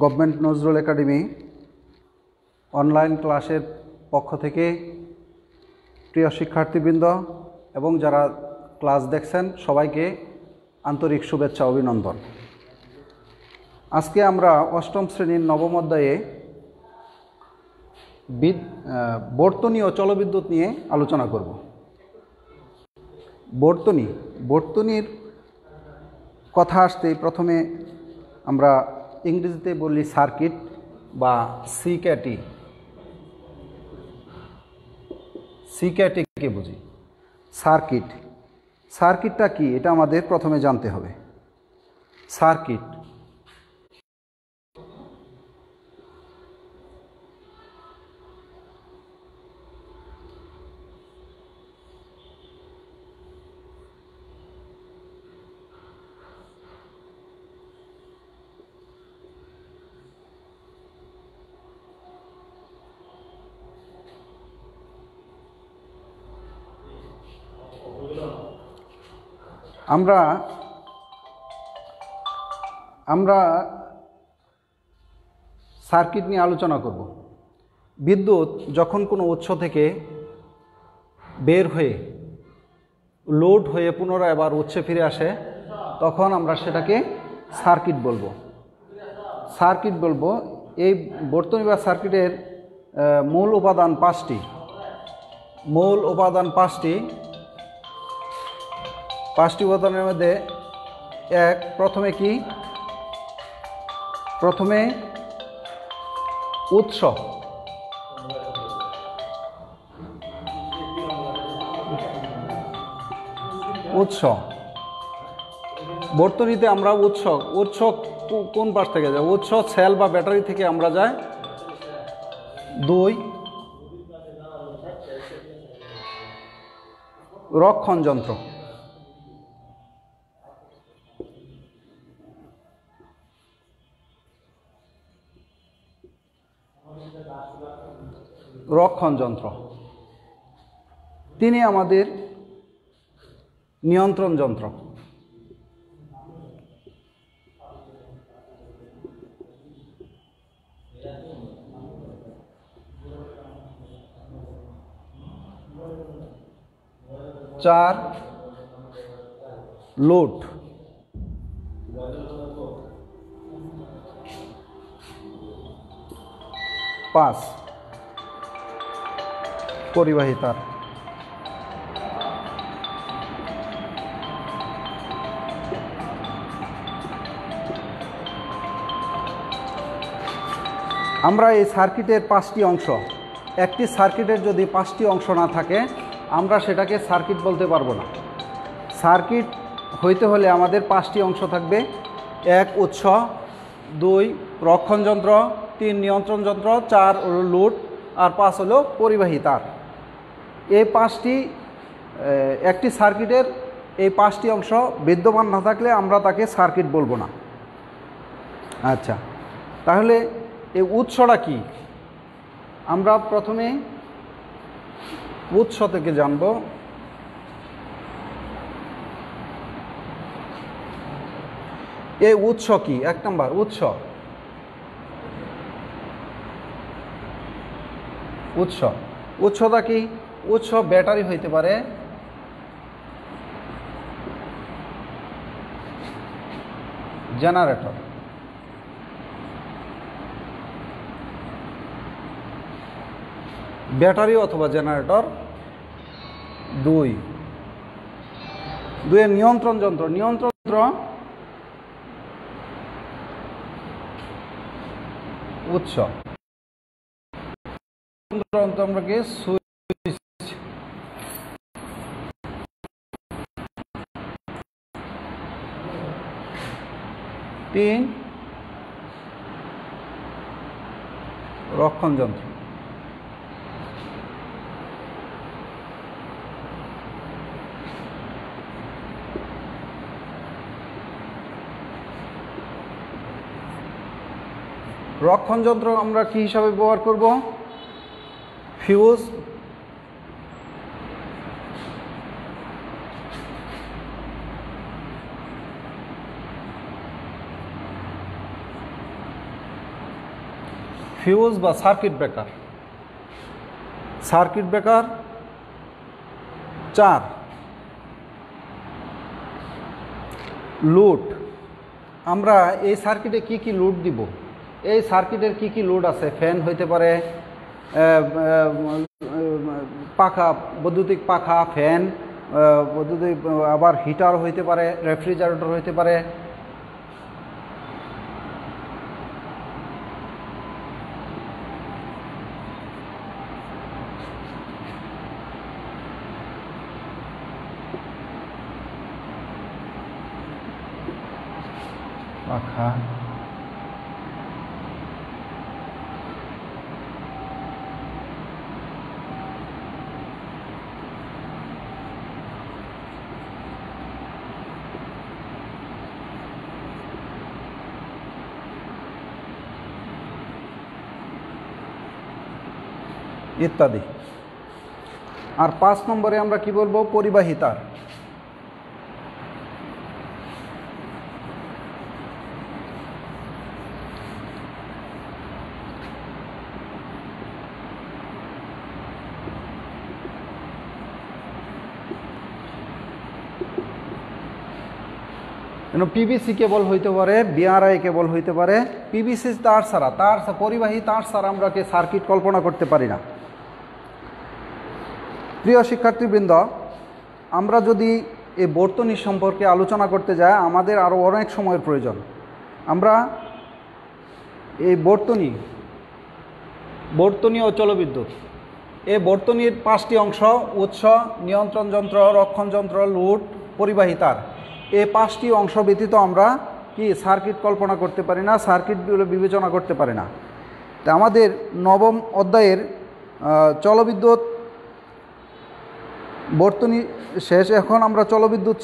Government Nazrul academy online ক্লাসের পক্ষ থেকে প্রিয় শিক্ষার্থীবৃন্দ এবং যারা ক্লাস দেখছেন সবাইকে আন্তরিক শুভেচ্ছা অভিনন্দন। আজকে আমরা অষ্টম শ্রেণীর নবম অধ্যায়ে বর্তনী ও জলবিদ্যুৎ নিয়ে আলোচনা করব। বর্তনীর কথা আসতেই প্রথমে আমরা ইংরেজিতে বলি সার্কিট বা সিক্যাটিকে বুঝি। সার্কিটটা কি এটা আমাদের প্রথমে জানতে হবে। সার্কিট আমরা সার্কিট নিয়ে আলোচনা করব। বিদ্যুৎ যখন কোনো উৎস থেকে বের হয়ে লোড হয়ে পুনরায় আবার উৎসে ফিরে আসে তখন আমরা সেটাকে সার্কিট বলবো। এই বর্তনী বা সার্কিটের মূল উপাদান পাঁচটি উপাদানের মধ্যে প্রথমে উৎস। বর্তনীতে আমরা উৎস কোন পাশ থেকে যায়? উৎস সেল বা ব্যাটারি থেকে আমরা যাই। 2 রক্ষণ যন্ত্র। তিনি আমাদের নিয়ন্ত্রণ যন্ত্র। চার লোড। 5 পরিবাহী তার। আমরা এই সার্কিটের 5টি অংশ, একটি সার্কিটের যদি 5টি অংশ না থাকে আমরা সেটাকে সার্কিট বলতে পারবো না। সার্কিট হইতে হলে আমাদের 5টি অংশ থাকবে। 1 উৎস, 2 রক্ষণ যন্ত্র, 3 নিয়ন্ত্রণ যন্ত্র, 4 লোড আর 5 হলো পরিবাহী তার। এই একটি সার্কিটের এই 5টি অংশ বিদ্যমান না থাকলে আমরা তাকে সার্কিট বলবো না। আচ্ছা, তাহলে এই উৎসটা কি? আমরা প্রথমে উৎস থেকে জানব। এই উৎস কি? 1 নম্বর উৎসটা কি? উৎস ব্যাটারি হইতে পারে, জেনারেটর। ব্যাটারি অথবা জেনারেটর। 2 নিয়ন্ত্রণ যন্ত্র। উৎস আমরা কি সুইচ। 3 রক্ষণ যন্ত্র। রক্ষণ যন্ত্র আমরা কি হিসাবে ব্যবহার করব? ফিউজ, ফিউজ বা circuit breaker. Circuit breaker 4। Load, আমরা এই সার্কিটে কি কি লোড দিব, এই সার্কিটের কি কি লোড আছে, ফ্যান হইতে পারে, পাখা, বৈদ্যুতিক পাখা, ফ্যান, বৈদ্যুতিক আবার হিটার হইতে পারে, রেফ্রিজারেটর হইতে পারে। পাখা, ইত্যাদি। আর 5 নম্বরে আমরা কি বলবো, পরিবাহী তার। পিভিসি কেবল হইতে পারে, বিআরআই কেবল হইতে পারে। পিভিসি তার ছাড়া, পরিবাহী তার ছাড়া আমরা সার্কিট কল্পনা করতে পারি না। প্রিয় শিক্ষার্থীবৃন্দ, আমরা যদি এই বর্তনী সম্পর্কে আলোচনা করতে যাই আমাদের আরও অনেক সময়ের প্রয়োজন। আমরা এই বর্তনী ও জলবিদ্যুৎ, এই বর্তনীর 5টি অংশ: উৎস, নিয়ন্ত্রণ যন্ত্র, রক্ষণ যন্ত্র, লোড, পরিবাহী তার। এই 5টি অংশ ব্যতীত আমরা কি সার্কিট কল্পনা করতে পারি না, সার্কিটগুলো বিবেচনা করতে পারি না। তা আমাদের 9ম অধ্যায়ের জলবিদ্যুৎ বর্তনী শেষ। এখন আমরা জলবিদ্যুৎ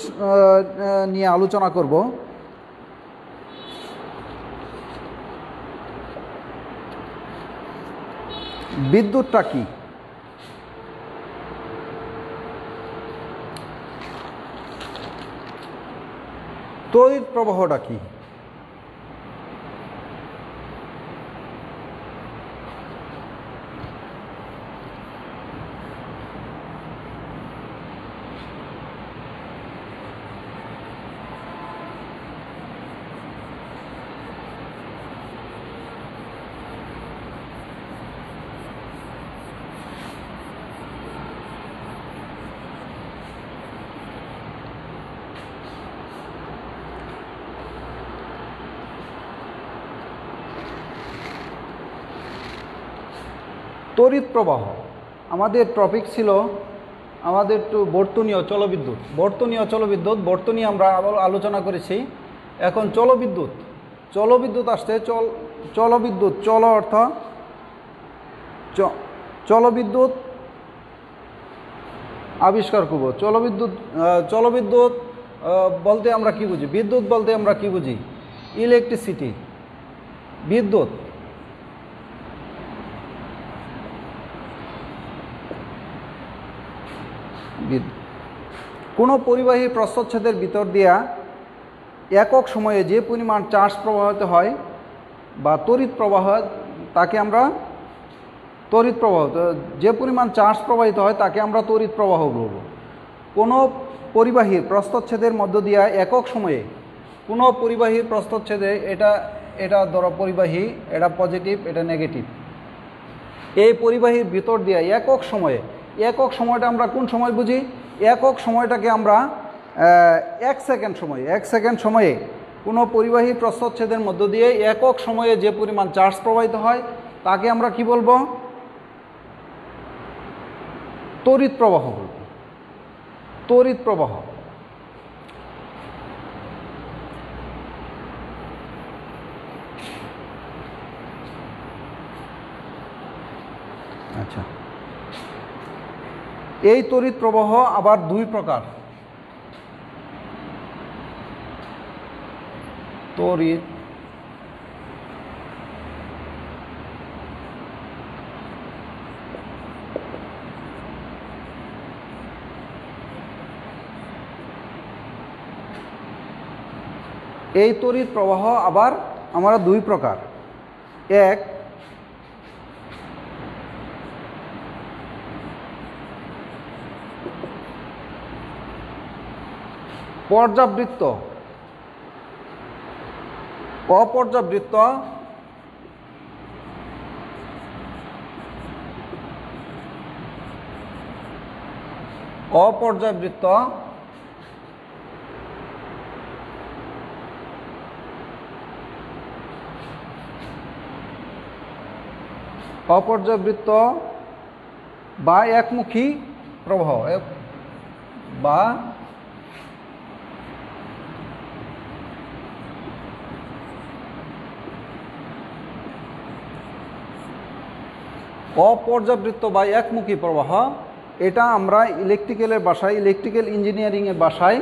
নিয়ে আলোচনা করব। বিদ্যুৎটা কি? তড়িৎ প্রবাহটা কি? তড়িৎ প্রবাহ আমাদের টপিক ছিল, আমাদের বর্তনী ও জলবিদ্যুৎ। বর্তনী আমরা আলোচনা করেছি। এখন জলবিদ্যুৎ আসছে। জলবিদ্যুৎ, চল অর্থ জলবিদ্যুৎ আবিষ্কার করব। জলবিদ্যুৎ বলতে আমরা কি বুঝি? বিদ্যুৎ বলতে আমরা কি বুঝি? ইলেকট্রিসিটি, বিদ্যুৎ। কোনো পরিবাহী প্রস্থচ্ছেদের ভিতর দিয়া একক সময়ে যে পরিমাণ চার্জ প্রবাহিত হয় বা তড়িৎ প্রবাহ, তাকে আমরা তড়িৎ প্রবাহ, যে পরিমাণ চার্জ প্রবাহিত হয় তাকে আমরা তড়িৎ প্রবাহ বলব। কোনো পরিবাহীর প্রস্থচ্ছেদের মধ্য দিয়া একক সময়ে, কোনো পরিবাহীর প্রস্থচ্ছেদে, এটা ধরো পরিবাহী, এটা পজিটিভ, এটা নেগেটিভ, এই পরিবাহীর ভিতর দিয়া একক সময়টা আমরা কোন সময় বুঝি? একক সময়টাকে আমরা 1 সেকেন্ড সময়ে কোনো পরিবাহী প্রস্থচ্ছেদের মধ্য দিয়ে একক সময়ে যে পরিমাণ চার্জ প্রবাহিত হয় তাকে আমরা কি বলবো? তড়িৎ প্রবাহ বলব। তড়িৎ প্রবাহ। আচ্ছা, এই তড়িৎ প্রবাহ আবার 2 প্রকার। তড়িৎ প্রবাহ আবার আমরা 2 প্রকার। এক, পর্যাবৃত্ত, অপর্যাবৃত্ত, অপর্যাবৃত্ত, অপর্যাবৃত্ত বা একমুখী প্রবাহ বা অপর্যাবৃত্ত বা একমুখী প্রবাহ, এটা আমরা ইলেকট্রিক্যালের ভাষায়, ইলেকট্রিক্যাল ইঞ্জিনিয়ারিংয়ের ভাষায়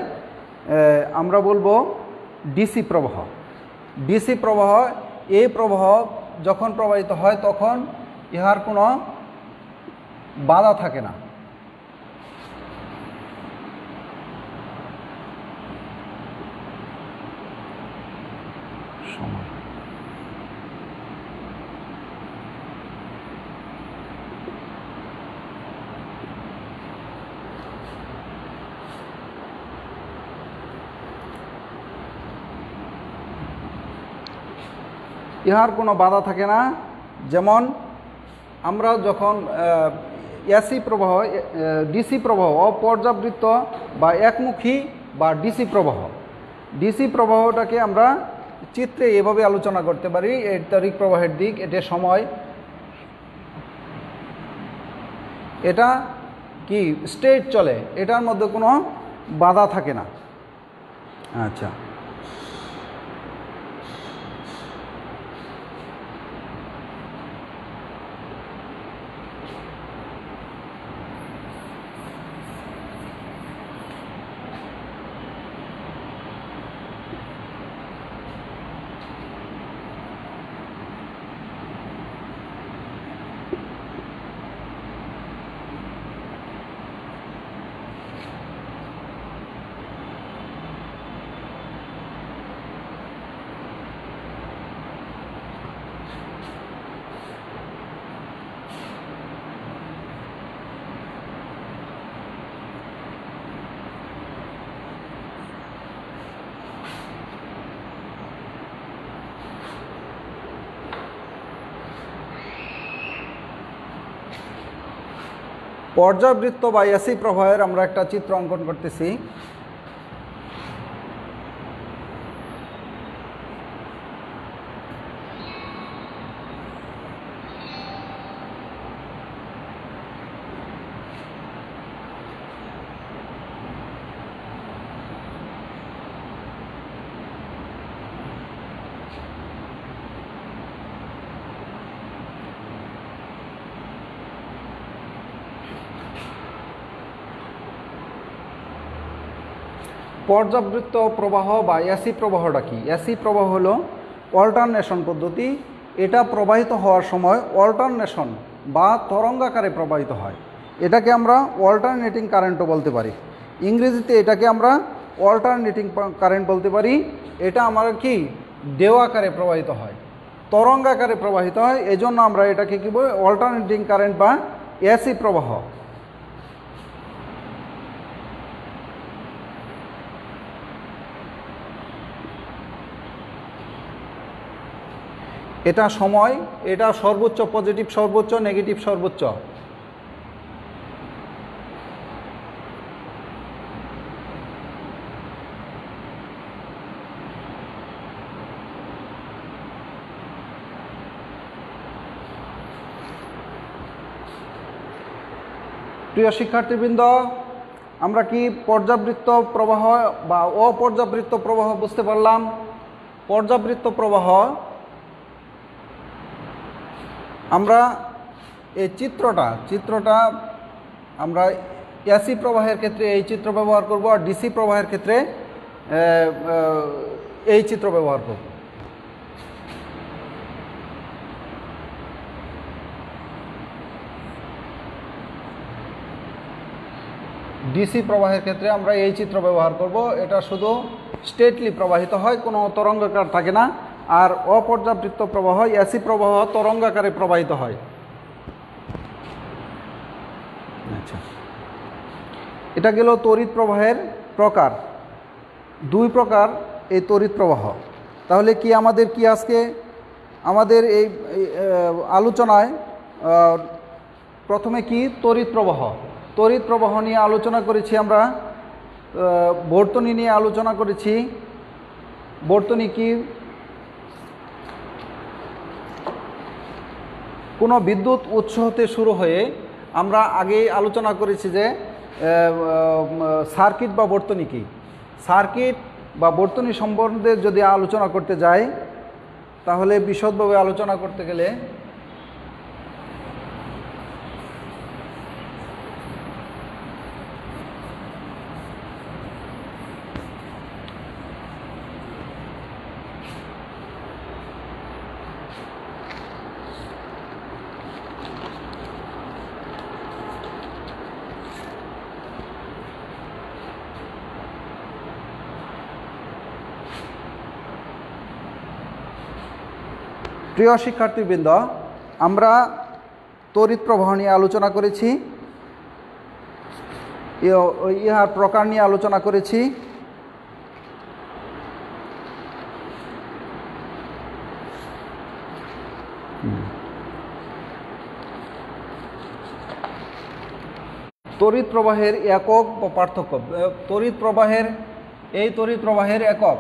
আমরা বলবো ডিসি প্রবাহ। ডিসি প্রবাহ, এই প্রবাহ যখন প্রবাহিত হয় তখন ইহার কোনো বাধা থাকে না। ইহার কোনো বাধা থাকে না। যেমন আমরা যখন এসি প্রবাহ, ডিসি প্রবাহ, অপর্যাবৃত্ত বা একমুখী বা ডিসি প্রবাহ, ডিসি প্রবাহটাকে আমরা চিত্রে এভাবে আলোচনা করতে পারি। এর তড়িৎ প্রবাহের দিক, এটার সময়, এটা কি স্ট্রেট চলে, এটার মধ্যে কোনো বাধা থাকে না। আচ্ছা, পর্যাবৃত্ত বা এসি প্রবাহের আমরা একটা চিত্র অঙ্কন করতেছি। পর্যাবৃত্ত প্রবাহ বা এসি প্রবাহটা কি? এসি প্রবাহ হলো অল্টারনেশন পদ্ধতি। এটা প্রবাহিত হওয়ার সময় অল্টারনেশন বা তরঙ্গাকারে প্রবাহিত হয়। এটাকে আমরা অল্টারনেটিং কারেন্টও বলতে পারি। ইংরেজিতে এটাকে আমরা অল্টারনেটিং কারেন্ট বলতে পারি। এটা আমার কি দেওয়াকারে প্রবাহিত হয়, তরঙ্গাকারে প্রবাহিত হয়, এজন্য আমরা এটাকে কি বলি? অল্টারনেটিং কারেন্ট বা এসি প্রবাহ। এটা সময়, এটা সর্বোচ্চ পজিটিভ সর্বোচ্চ, নেগেটিভ সর্বোচ্চ। প্রিয় শিক্ষার্থীবৃন্দ, আমরা কি পর্যাবৃত্ত প্রবাহ বা অপর্যাবৃত্ত প্রবাহ বুঝতে পারলাম? পর্যাবৃত্ত প্রবাহ আমরা এই চিত্রটা আমরা এসি প্রবাহের ক্ষেত্রে এই চিত্র ব্যবহার করব, আর ডিসি প্রবাহের ক্ষেত্রে এই চিত্র ব্যবহার করব। ডিসি প্রবাহের ক্ষেত্রে আমরা এই চিত্র ব্যবহার করব। এটা শুধু স্ট্রেটলি প্রবাহিত হয়, কোনো তরঙ্গাকার থাকে না। আর অপর্যাবৃত্ত প্রবাহ, এসি প্রবাহ তরঙ্গাকারে প্রবাহিত হয়। আচ্ছা, এটা গেল তড়িৎ প্রবাহের প্রকার। দুই প্রকার এই তড়িৎ প্রবাহ। তাহলে কি আমাদের কি আজকে আমাদের এই আলোচনায় প্রথমে কি তড়িৎ প্রবাহ, তড়িৎ প্রবাহ নিয়ে আলোচনা করেছি আমরা, বর্তনী নিয়ে আলোচনা করেছি। বর্তনী কি? কোনো বিদ্যুৎ উৎস হতে শুরু হয়ে আমরা আগেই আলোচনা করেছি যে সার্কিট বা বর্তনী কি। সার্কিট বা বর্তনী সম্বন্ধে যদি আলোচনা করতে যাই তাহলে বিশদভাবে আলোচনা করতে গেলে প্রিয় শিক্ষার্থীবৃন্দ, আমরা তড়িৎ প্রবাহ নিয়ে আলোচনা করেছি, ইহার প্রকার নিয়ে আলোচনা করেছি। তড়িৎ প্রবাহের একক বা পার্থক্য, তড়িৎ প্রবাহের তড়িৎ প্রবাহের একক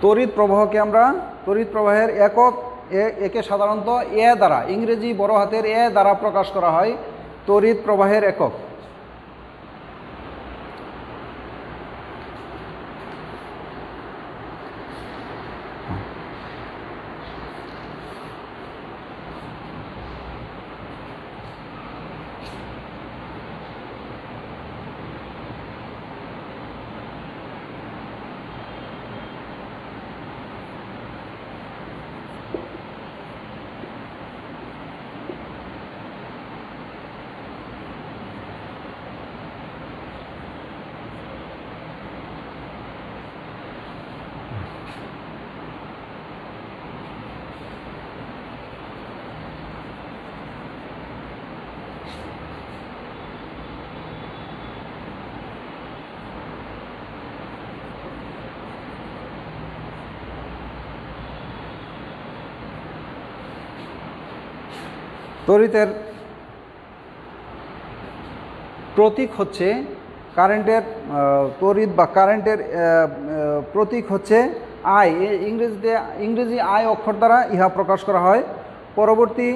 তড়িৎ প্রবাহকে আমরা তড়িৎ প্রবাহের একক একে সাধারণত এ দ্বারা, ইংরেজি বড় হাতের এ দ্বারা প্রকাশ করা হয় তড়িৎ প্রবাহের একক। তড়িতের প্রতীক হচ্ছে কারেন্টের, তড়িৎ বা কারেন্টের প্রতীক হচ্ছে আই। ইংরেজি আই অক্ষর দ্বারা ইহা প্রকাশ করা হয়। পরবর্তী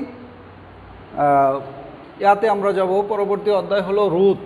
ইয়াতে আমরা যাব, পরবর্তী অধ্যায় হলো রোধ।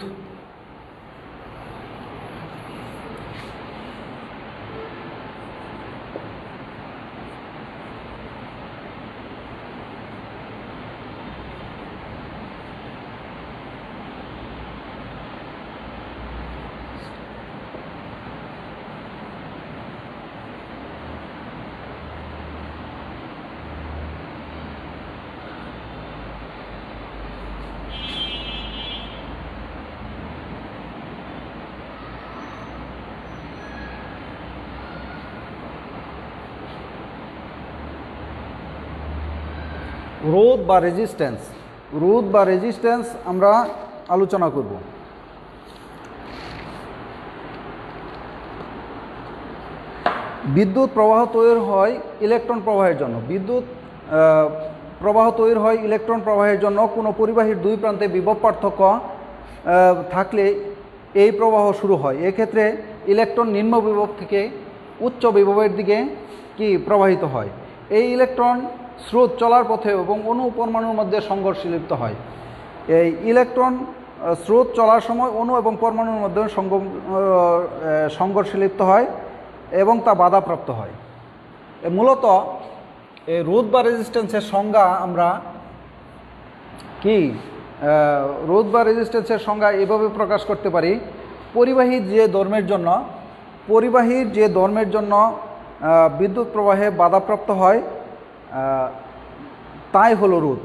রোধ বা রেজিস্ট্যান্স, রোধ বা রেজিস্ট্যান্স আমরা আলোচনা করব। বিদ্যুৎ প্রবাহ তৈরি হয় ইলেকট্রন প্রবাহের জন্য। বিদ্যুৎ প্রবাহ তৈরি হয় ইলেকট্রন প্রবাহের জন্য। কোনো পরিবাহীর দুই প্রান্তে বিভব পার্থক্য থাকলে এই প্রবাহ শুরু হয়। এক্ষেত্রে ইলেকট্রন নিম্ন বিভব থেকে উচ্চ বিভবের দিকে প্রবাহিত হয়। এই ইলেকট্রন স্রোত চলার পথে এবং অণু পরমাণুর মধ্যে সংঘর্ষে লিপ্ত হয়। এই ইলেকট্রন স্রোত চলার সময় অণু এবং পরমাণুর মধ্যে সংঘর্ষে লিপ্ত হয় এবং তা বাধাপ্রাপ্ত হয়। মূলত এই রোধ বা রেজিস্ট্যান্সের সংজ্ঞা আমরা রোধ বা রেজিস্ট্যান্সের সংজ্ঞা এভাবে প্রকাশ করতে পারি। পরিবাহীর যে ধর্মের জন্য বিদ্যুৎ প্রবাহে বাধাপ্রাপ্ত হয় তাই হলো রোধ।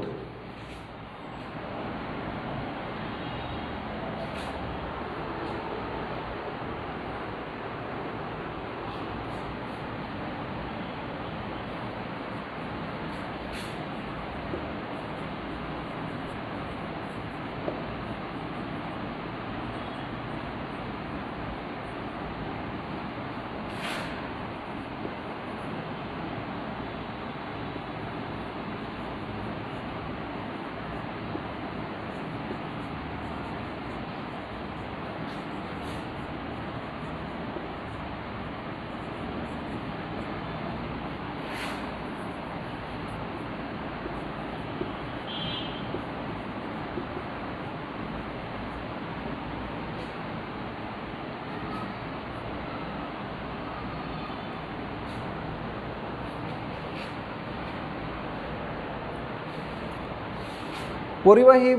পরিবাহী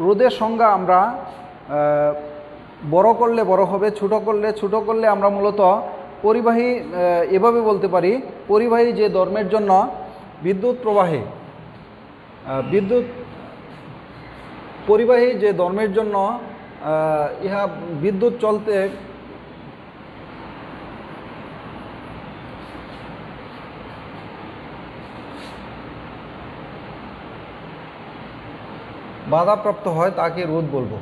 রোধের সংজ্ঞা আমরা বড় করলে বড় হবে, ছোট করলে আমরা মূলত পরিবাহী এভাবে বলতে পারি, পরিবাহী যে ধর্মের জন্য বিদ্যুৎ প্রবাহে পরিবাহী যে ধর্মের জন্য ইহা বিদ্যুৎ চলতে বাধাপ্রাপ্ত হয় তাকে রোধ বলবো।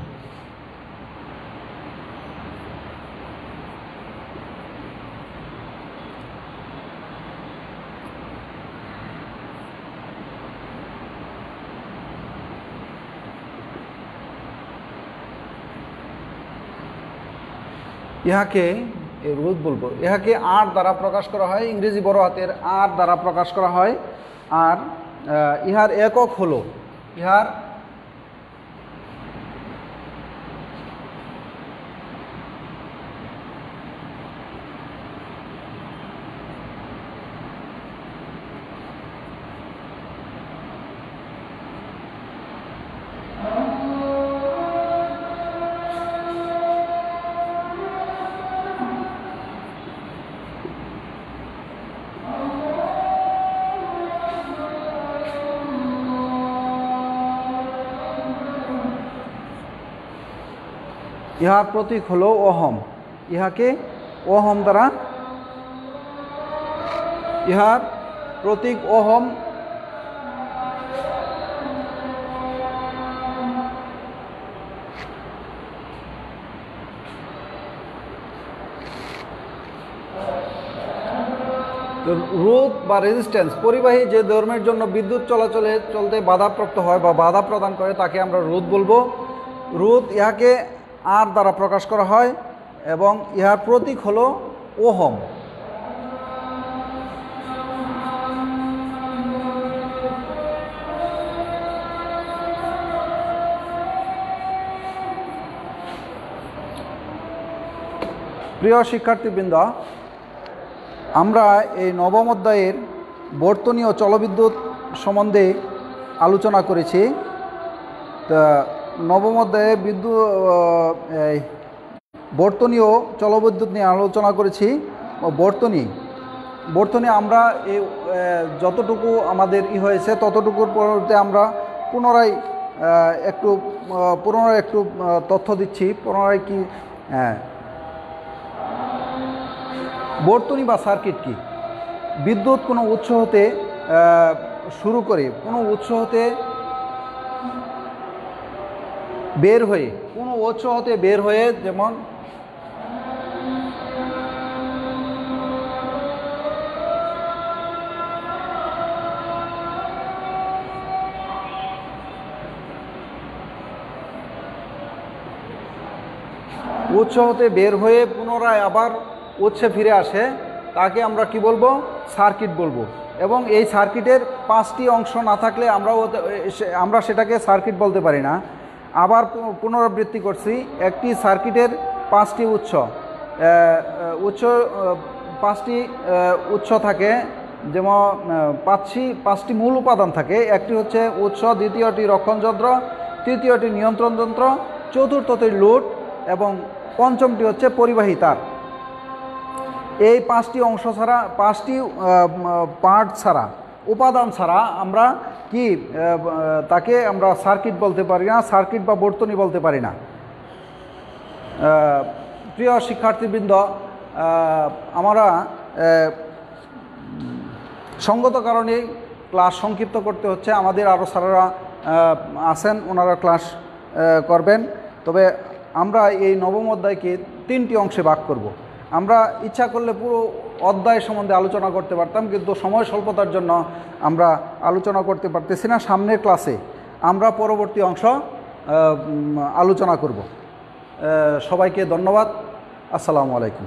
ইহাকে রোধ বলবো। ইহাকে আর দ্বারা প্রকাশ করা হয়, ইংরেজি বড় হাতের আর দ্বারা প্রকাশ করা হয়। আর ইহার একক হলো, ইহার ইহার প্রতীক হলো ওহম। ইহাকে ওহম দ্বারা, ইহার প্রতীক ওহম। রোধ বা রেজিস্ট্যান্স, পরিবাহী যে ধর্মের জন্য বিদ্যুৎ চলতে বাধাপ্রাপ্ত হয় বা বাধা প্রদান করে তাকে আমরা রোধ বলবো। রোধ ইহাকে আর দ্বারা প্রকাশ করা হয় এবং ইহার প্রতীক হলো ওহম। প্রিয় শিক্ষার্থীবৃন্দ, আমরা এই নবম অধ্যায়ের বর্তনী ও জলবিদ্যুৎ সম্বন্ধে আলোচনা করেছি। তা নবম অধ্যায়ে বর্তনী ও জলবিদ্যুৎ নিয়ে আলোচনা করেছি। বর্তনী আমরা এই যতটুকু আমাদের হয়েছে ততটুকুর পরে আমরা পুনরায় একটু তথ্য দিচ্ছি। পুনরায় কি বর্তনী বা সার্কিট কি? বিদ্যুৎ কোনো উৎস হতে শুরু করে, কোনো উৎস হতে বের হয়ে, যেমন উৎস হতে বের হয়ে পুনরায় আবার উৎসে ফিরে আসে, তাকে আমরা কি বলবো? সার্কিট বলবো। এবং এই সার্কিটের 5টি অংশ না থাকলে আমরা সেটাকে সার্কিট বলতে পারি না। আবার পুনরাবৃত্তি করছি, একটি সার্কিটের 5টি উৎস থাকে, যেমন 5টি মূল উপাদান থাকে। একটি হচ্ছে উৎস, দ্বিতীয়টি রক্ষণযন্ত্র, তৃতীয়টি নিয়ন্ত্রণ যন্ত্র, চতুর্থটি লোড এবং পঞ্চমটি হচ্ছে পরিবাহী তার। এই 5টি অংশ ছাড়া, 5টি পার্ট ছাড়া, উপাদান ছাড়া আমরা তাকে আমরা সার্কিট বলতে পারি না, সার্কিট বা বর্তনী বলতে পারি না। প্রিয় শিক্ষার্থীবৃন্দ, আমরা সঙ্গত কারণে ক্লাস সংক্ষিপ্ত করতে হচ্ছে। আমাদের আরও স্যারেরা আছেন, ওনারা ক্লাস করবেন। তবে আমরা এই নবম অধ্যায়কে 3টি অংশে ভাগ করব। আমরা ইচ্ছা করলে পুরো অধ্যায় সম্বন্ধে আলোচনা করতে পারতাম, কিন্তু সময় স্বল্পতার জন্য আমরা আলোচনা করতে পারতেছি না। সামনের ক্লাসে আমরা পরবর্তী অংশ আলোচনা করব। সবাইকে ধন্যবাদ। আসসালামু আলাইকুম।